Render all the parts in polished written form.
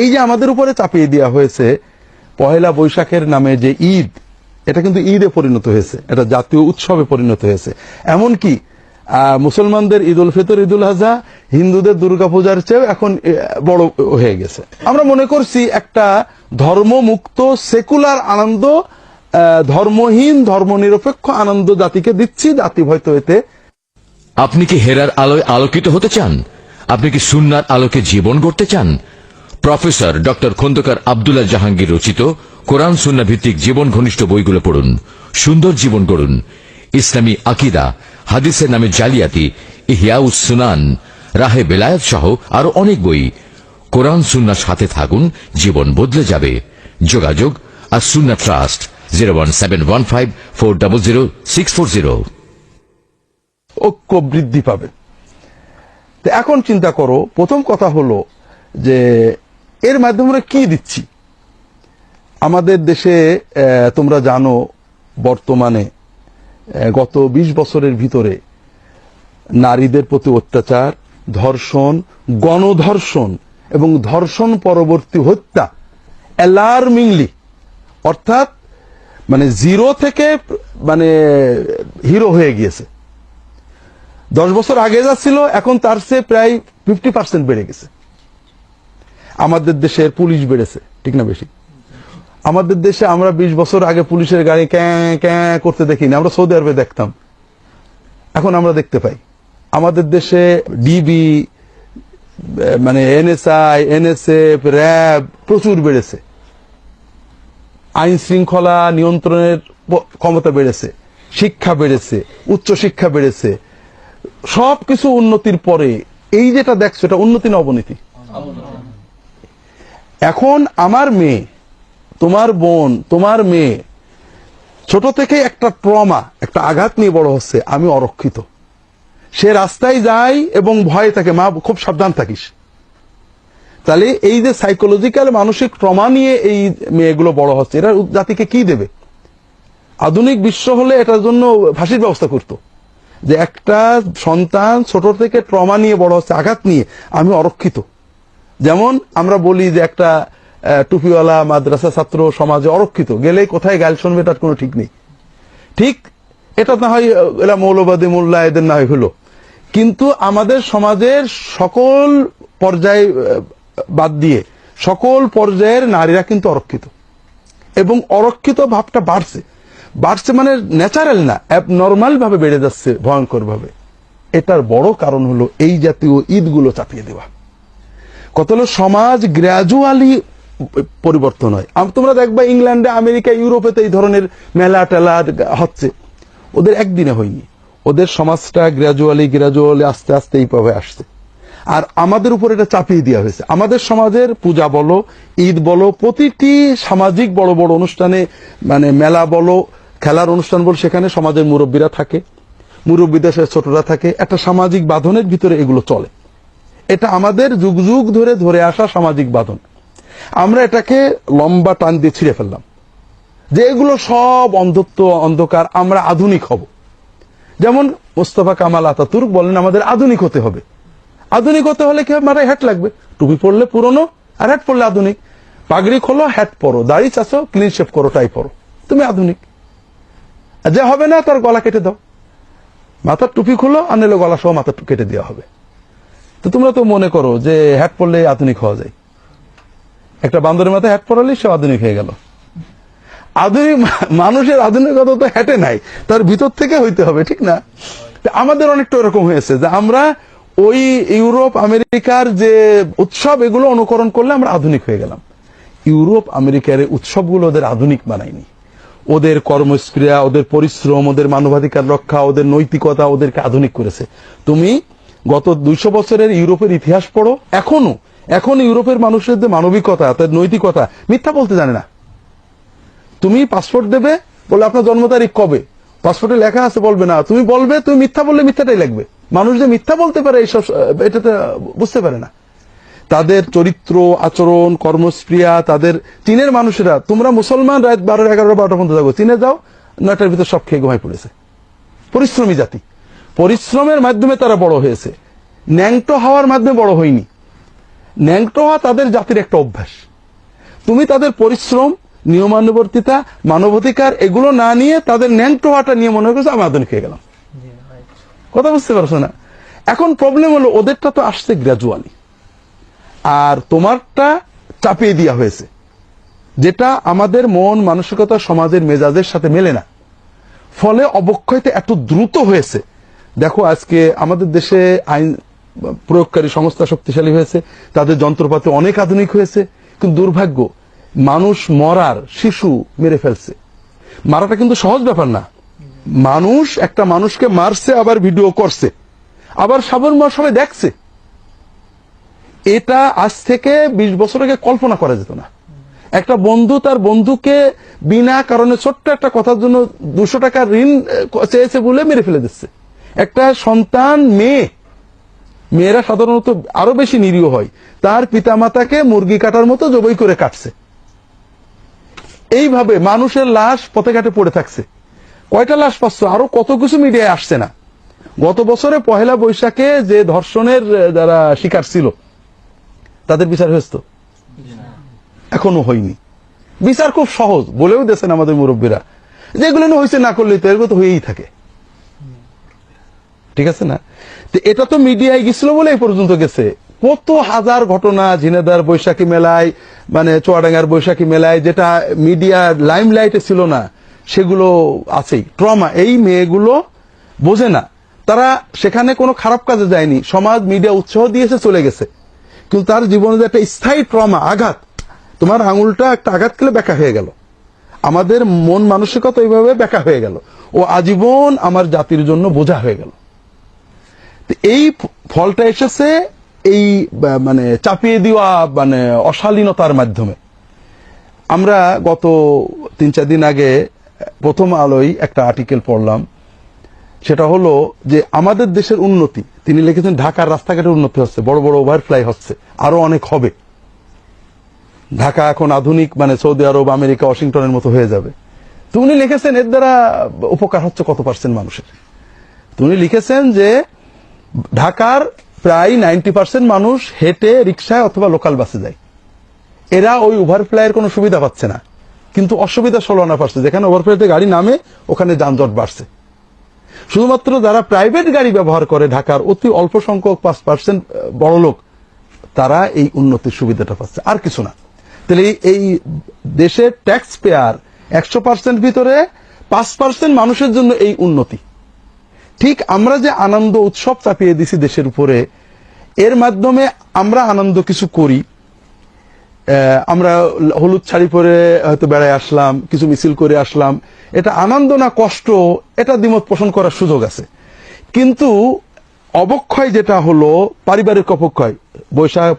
এই যে আমাদের উপরে চাপিয়ে দেওয়া হয়েছে পহেলা বৈশাখের নামে যে ঈদ, এটা কিন্তু ঈদে পরিণত হয়েছে, এটা জাতীয় উৎসবে পরিণত হয়েছে। এমনকি মুসলমানদের ঈদ উল ফিতর, ঈদ উল আজহা, হিন্দুদের দুর্গাপূজার চেয়েও এখন বড় হয়ে গেছে। আমরা মনে করছি একটা ধর্মমুক্ত সেকুলার আনন্দ, ধর্মহীন ধর্মনিরপেক্ষ আনন্দ জাতিকে দিচ্ছি, জাতি হয়তো এতে। আপনি কি হেরার আলোয় আলোকিত হতে চান? আপনি কি সুন্নাহর আলোকে জীবন গড়তে চান? প্রফেসর ডক্টর খন্দকার আব্দুল্লাহ জাহাঙ্গীর রচিত কোরআন সুন্নাহ ভিত্তিক জীবন ঘনিষ্ঠ বইগুলো পড়ুন, সুন্দর জীবন গড়ুন। ইসলামী আকীদা, হাদিসের নামে জালিয়াতি, ইহয়াউস সুনান, রাহে বেলায়েত সহ আরো অনেক বই। কোরআন সুন্নাহর সাথে থাকুন, জীবন বদলে যাবে। যোগাযোগ আস-সুন্নাহ ট্রাস্ট 01715400640। ঐক্য বৃদ্ধি পাবে। তো এখন চিন্তা করো, প্রথম কথা হলো যে এর মাধ্যমে আমরা কি দিচ্ছি। আমাদের দেশে তোমরা জানো বর্তমানে গত 20 বছরের ভিতরে নারীদের প্রতি অত্যাচার, ধর্ষণ, গণধর্ষণ এবং ধর্ষণ পরবর্তী হত্যা অ্যালার্মিংলি, অর্থাৎ মানে জিরো থেকে মানে হিরো হয়ে গিয়েছে। 10 বছর আগে যা ছিল এখন তার চেয়ে প্রায় 50% বেড়ে গেছে। আমাদের দেশের পুলিশ বেড়েছে, ঠিক না বেশি? আমাদের দেশে আমরা 20 বছর আগে পুলিশের গাড়ি ক্যাঁ ক্যাঁ করতে দেখিনি, আমরা সৌদি আরবে দেখতাম, এখন আমরা দেখতে পাই। আমাদের দেশে ডিবি, মানে এনএসআই, এনএসএফ, র্যাব প্রচুর বেড়েছে। আইন শৃঙ্খলা নিয়ন্ত্রণের ক্ষমতা বেড়েছে, শিক্ষা বেড়েছে, উচ্চ শিক্ষা বেড়েছে। সবকিছু উন্নতির পরে এই যেটা দেখছো, এটা উন্নতি না অবনতি? এখন আমার মেয়ে, তোমার বোন, তোমার মেয়ে ছোট থেকে একটা ট্রমা, একটা আঘাত নিয়ে বড় হচ্ছে। আমি অরক্ষিত, সে রাস্তায় যায় এবং ভয়ে থাকে, মা খুব সাবধান থাকিস। তাহলে এই যে সাইকোলজিক্যাল মানসিক ট্রমা নিয়ে এই মেয়েগুলো বড় হচ্ছে, এরা জাতিকে কি দেবে? আধুনিক বিশ্ব হলে এটার জন্য ফাঁসির ব্যবস্থা করতো, যে একটা সন্তান ছোট থেকে ট্রমা নিয়ে বড় হচ্ছে, আঘাত নিয়ে, আমি অরক্ষিত। যেমন আমরা বলি যে একটা টুপিওয়ালা মাদ্রাসা ছাত্র সমাজে অরক্ষিত, গেলেই কোথায় গাল শুনবে তার কোনো ঠিক নেই। ঠিক এটা না হয় এরা মৌলবাদী মোল্লা এদের না হয় হলো, কিন্তু আমাদের সমাজের সকল পর্যায়ে বাদ দিয়ে সকল পর্যায়ের নারীরা কিন্তু অরক্ষিত, এবং অরক্ষিত ভাবটা বাড়ছে। বাড়ছে মানে ন্যাচারাল না, অ্যাবনর্মাল ভাবে বেড়ে যাচ্ছে ভয়ঙ্কর ভাবে। এটার বড় কারণ হলো এই জাতীয় ঈদগুলো চাপিয়ে দেওয়া। কত হলো সমাজ গ্র্যাজুয়ালি পরিবর্তন হয়। তোমরা দেখবা ইংল্যান্ডে, আমেরিকা, ইউরোপেতে এই ধরনের মেলা টেলা হচ্ছে, ওদের একদিনে হয়নি। ওদের সমাজটা গ্র্যাজুয়ালি আস্তে আস্তে এইভাবে আসছে। আর আমাদের উপর এটা চাপিয়ে দেওয়া হয়েছে। আমাদের সমাজের পূজা বলো, ঈদ বলো, প্রতিটি সামাজিক বড় বড় অনুষ্ঠানে, মানে মেলা বলো, খেলার অনুষ্ঠান বলো, সেখানে সমাজের মুরব্বীরা থাকে, মুরব্বীদের সাথে ছোটরা থাকে, একটা সামাজিক বাঁধনের ভিতরে এগুলো চলে। এটা আমাদের যুগ যুগ ধরে ধরে আসা সামাজিক বাঁধন। আমরা এটাকে লম্বা টান দিয়ে ছিঁড়ে ফেললাম, যে এগুলো সব অন্ধত্ব, অন্ধকার, আমরা আধুনিক হব। যেমন মোস্তফা কামাল আতাতুর্ক বলেন আমাদের আধুনিক হতে হবে। আধুনিক হতে হলে কি হবে? মাথায় হ্যাট লাগবে, টুপি পরলে পুরনো, আর হ্যাট পরলে আধুনিক। পাগড়ি খোলো, হ্যাট পরো, দাড়ি চাষো, ক্লিন শেভ করো, টাই পরো, তুমি আধুনিক। যে হবে না তার গলা কেটে দাও, মাথার টুপি খুলো, আর নিলে গলা সহ মাথা কেটে দেওয়া হবে। তো তোমরা তো মনে করো যে হ্যাট পরলে আধুনিক হওয়া যায়। একটা বান্দরের মাথায় হ্যাট পরালেই সে আধুনিক হয়ে গেল। আধুনিক মানুষের আধুনিকতা তো হ্যাটে নাই, তার ভিতর থেকে হইতে হবে, ঠিক না? আমাদের অনেকটা এরকম হয়েছে যে আমরা ওই ইউরোপ আমেরিকার যে উৎসব, এগুলো অনুকরণ করলে আমরা আধুনিক হয়ে গেলাম। ইউরোপ আমেরিকার উৎসবগুলো ওদের আধুনিক বানায়নি। ওদের কর্মস্পৃহা, ওদের পরিশ্রম, ওদের মানবাধিকার রক্ষা, ওদের নৈতিকতা ওদেরকে আধুনিক করেছে। তুমি গত 200 বছরের ইউরোপের ইতিহাস পড়ো, এখন ইউরোপের মানুষের যে মানবিকতা, তাদের নৈতিকতা, মিথ্যা বলতে জানে না। তুমি পাসপোর্ট দেবে, বলে আপনার জন্ম তারিখ কবে, পাসপোর্টে লেখা আছে, বলবে না। তুমি বলবে, তুমি মিথ্যা বললে মিথ্যাটাই লাগবে। মানুষ যে মিথ্যা বলতে পারে এইসব, এটাতে বুঝতে পারে না। তাদের চরিত্র, আচরণ, কর্মস্পৃহা, তাদের চীনের মানুষেরা, তোমরা মুসলমান রাত 12, 11, 12 পর্যন্ত যাবো, চীনে যাও, 9টার ভিতর সব খেয়ে ঘুমাই পড়েছে। পরিশ্রমী জাতি, পরিশ্রমের মাধ্যমে তারা বড় হয়েছে, ন্যাংটো হওয়ার মাধ্যমে বড় হয়নি। ন্যাংটো হওয়া তাদের জাতির একটা অভ্যাস। তুমি তাদের পরিশ্রম, নিয়মানুবর্তিতা, মানবাধিকার এগুলো না নিয়ে তাদের ন্যাংটো হওয়াটা নিয়ে মনে করছে আমি আধুনিক হয়ে গেলাম। কথা বুঝতে পারছো না? এখন প্রবলেম হলো ওদেরটা তো আসছে গ্র্যাজুয়ালি, আর তোমারটা চাপিয়ে দেওয়া হয়েছে, যেটা আমাদের মন মানসিকতা সমাজের মেজাজের সাথে মেলে না। ফলে অবক্ষয়টা এত দ্রুত হয়েছে। দেখো আজকে আমাদের দেশে আইন প্রয়োগকারী সংস্থা শক্তিশালী হয়েছে, তাদের যন্ত্রপাতি অনেক আধুনিক হয়েছে, কিন্তু দুর্ভাগ্য মানুষ মরার, শিশু মেরে ফেলছে। মারাটা কিন্তু সহজ ব্যাপার না। মানুষ একটা মানুষকে মারছে, আবার ভিডিও করছে, আবার সবাই দেখছে। এটা আজ থেকে 20 বছর আগে কল্পনা করা যেত না। একটা বন্ধু তার বন্ধুকে বিনা কারণে ছোট্ট একটা কথার জন্য 200 টাকা ঋণ চেয়েছে বলে মেরে ফেলে দিচ্ছে। একটা সন্তান, মেয়েরা সাধারণত আরো বেশি নিরীহ হয়, তার পিতামাতাকে মুরগি কাটার মতো জবাই করে কাটছে। এইভাবে মানুষের লাশ পথে ঘাটে পড়ে থাকছে। কয়টা লাশ পাচ্ছ? আরো কত কিছু মিডিয়ায় আসছে না। গত বছরে পহেলা বৈশাখে যে ধর্ষণের যারা শিকার ছিল তাদের বিচার হয়েছে? এখনো হয়নি। বিচার খুব সহজ বলেও দিয়েছেন আমাদের মুরব্বীরা, যেগুলো হয়েছে না করলে তো এগুলো তো হয়েই থাকে। ঠিক আছে না? তো এটা তো মিডিয়ায় গেছিল বলে এই পর্যন্ত গেছে। কত হাজার ঘটনা ঝিনাইদহের বৈশাখী মেলায়, মানে চুয়াডাঙ্গার বৈশাখী মেলায়, যেটা মিডিয়ার লাইমলাইটে ছিল না, সেগুলো আছেই। ট্রমা, এই মেয়েগুলো বোঝে না, তারা সেখানে কোনো খারাপ কাজে যায়নি, সমাজ মিডিয়া উৎসাহ দিয়েছে, চলে গেছে। কিন্তু তার জীবনে যে একটা স্থায়ী ট্রমা, আঘাত, তোমার আঙুলটা একটা আঘাত খেলে ব্যাকা হয়ে গেল, আমাদের মন মানসিকতা এইভাবে ব্যাকা হয়ে গেল, ও আজীবন আমার জাতির জন্য বোঝা হয়ে গেল। এই ফলটা এসেছে এই মানে চাপিয়ে দেওয়া, মানে অশালীনতার মাধ্যমে। আমরা গত 3-4 দিন আগে প্রথম আলোয় একটা আর্টিকেল পড়লাম, সেটা হলো যে আমাদের দেশের উন্নতি, তিনি লিখেছেন ঢাকার রাস্তাঘাটের উন্নতি হচ্ছে, বড় বড় ওভারফ্লাই হচ্ছে, আরো অনেক হবে। ঢাকা এখন আধুনিক, মানে সৌদি আরব, আমেরিকা, ওয়াশিংটনের মতো হয়ে যাবে। তো উনি লিখেছেন এর দ্বারা উপকার হচ্ছে কত % মানুষের। তো উনি লিখেছেন যে ঢাকার প্রায় 90% মানুষ হেঁটে, রিক্সায় অথবা লোকাল বাসে যায়। এরা ওই ওভারফ্লাইয়ের কোনো সুবিধা পাচ্ছে না, কিন্তু অসুবিধা 16 পাচ্ছে। যেখানে ওভারফ্লাইতে গাড়ি নামে ওখানে যানজট বাড়ছে। শুধুমাত্র যারা প্রাইভেট গাড়ি ব্যবহার করে, ঢাকার অতি অল্প সংখ্যক 5% বড় লোক, তারা এই উন্নতির সুবিধাটা পাচ্ছে, আর কিছু না। তাহলে এই দেশের ট্যাক্স পেয়ার 100% ভিতরে 5% মানুষের জন্য এই উন্নতি। ঠিক আমরা যে আনন্দ উৎসব চাপিয়ে দিছি দেশের উপরে, এর মাধ্যমে আমরা আনন্দ কিছু করি। আমরা হলুদ শাড়ি পরে হয়তো বেড়ায় আসলাম, কিছু মিছিল করে আসলাম, এটা আনন্দ না কষ্ট, এটা দ্বিমত পোষণ করার সুযোগ আছে। কিন্তু অবক্ষয় যেটা হলো পারিবারিক অবক্ষয়,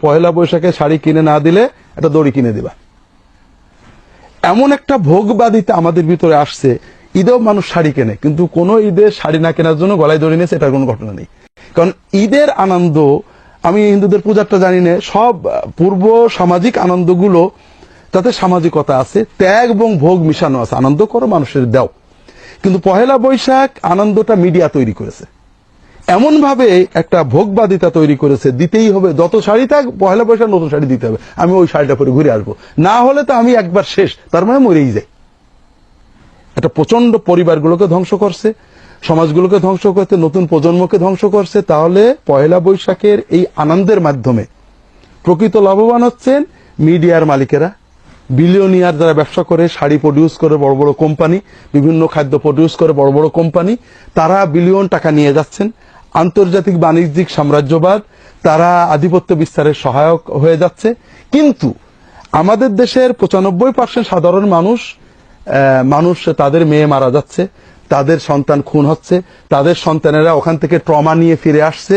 পহেলা বৈশাখে শাড়ি কিনে না দিলে একটা দড়ি কিনে দিবা, এমন একটা ভোগবাদিতা আমাদের ভিতরে আসছে। ঈদেও মানুষ শাড়ি কেনে, কিন্তু কোন ঈদে শাড়ি না কেনার জন্য গলায় দড়ি নিয়েছে, এটার কোনো ঘটনা নেই। কারণ ঈদের আনন্দ, আমি হিন্দুদের পূজারটা জানি না, সব পূর্ব সামাজিক আনন্দগুলো, তাতে সামাজিকতা আছে, ত্যাগ এবং ভোগ মিশানো আছে। আনন্দ করো, মানুষের দাও। কিন্তু পহেলা বৈশাখ আনন্দটা মিডিয়া তৈরি করেছে, এমন ভাবে একটা ভোগবাদিতা তৈরি করেছে, দিতেই হবে, যত শাড়ি থাক, পহেলা বৈশাখ নতুন শাড়ি দিতে হবে, আমি ওই শাড়িটা পরে ঘুরে আসবো, না হলে তো আমি একবার শেষ, তার মানে মরেই যাই। একটা প্রচন্ড পরিবারগুলোকে ধ্বংস করছে, সমাজগুলোকে ধ্বংস করছে, নতুন প্রজন্মকে ধ্বংস করছে। তাহলে পহেলা বৈশাখের এই আনন্দের মাধ্যমে প্রকৃত লাভবান হচ্ছেন মিডিয়ার মালিকেরা, বিলিয়নিয়ার যারা ব্যবসা করে, শাড়ি প্রডিউস করে বড় বড় কোম্পানি, বিভিন্ন খাদ্য প্রডিউস করে বড় বড় কোম্পানি, তারা বিলিয়ন টাকা নিয়ে যাচ্ছেন। আন্তর্জাতিক বাণিজ্যিক সাম্রাজ্যবাদ, তারা আধিপত্য বিস্তারের সহায়ক হয়ে যাচ্ছে। কিন্তু আমাদের দেশের 95% সাধারণ মানুষ তাদের মেয়ে মারা যাচ্ছে, তাদের সন্তান খুন হচ্ছে, তাদের সন্তানেরা ওখান থেকে ট্রমা নিয়ে ফিরে আসছে।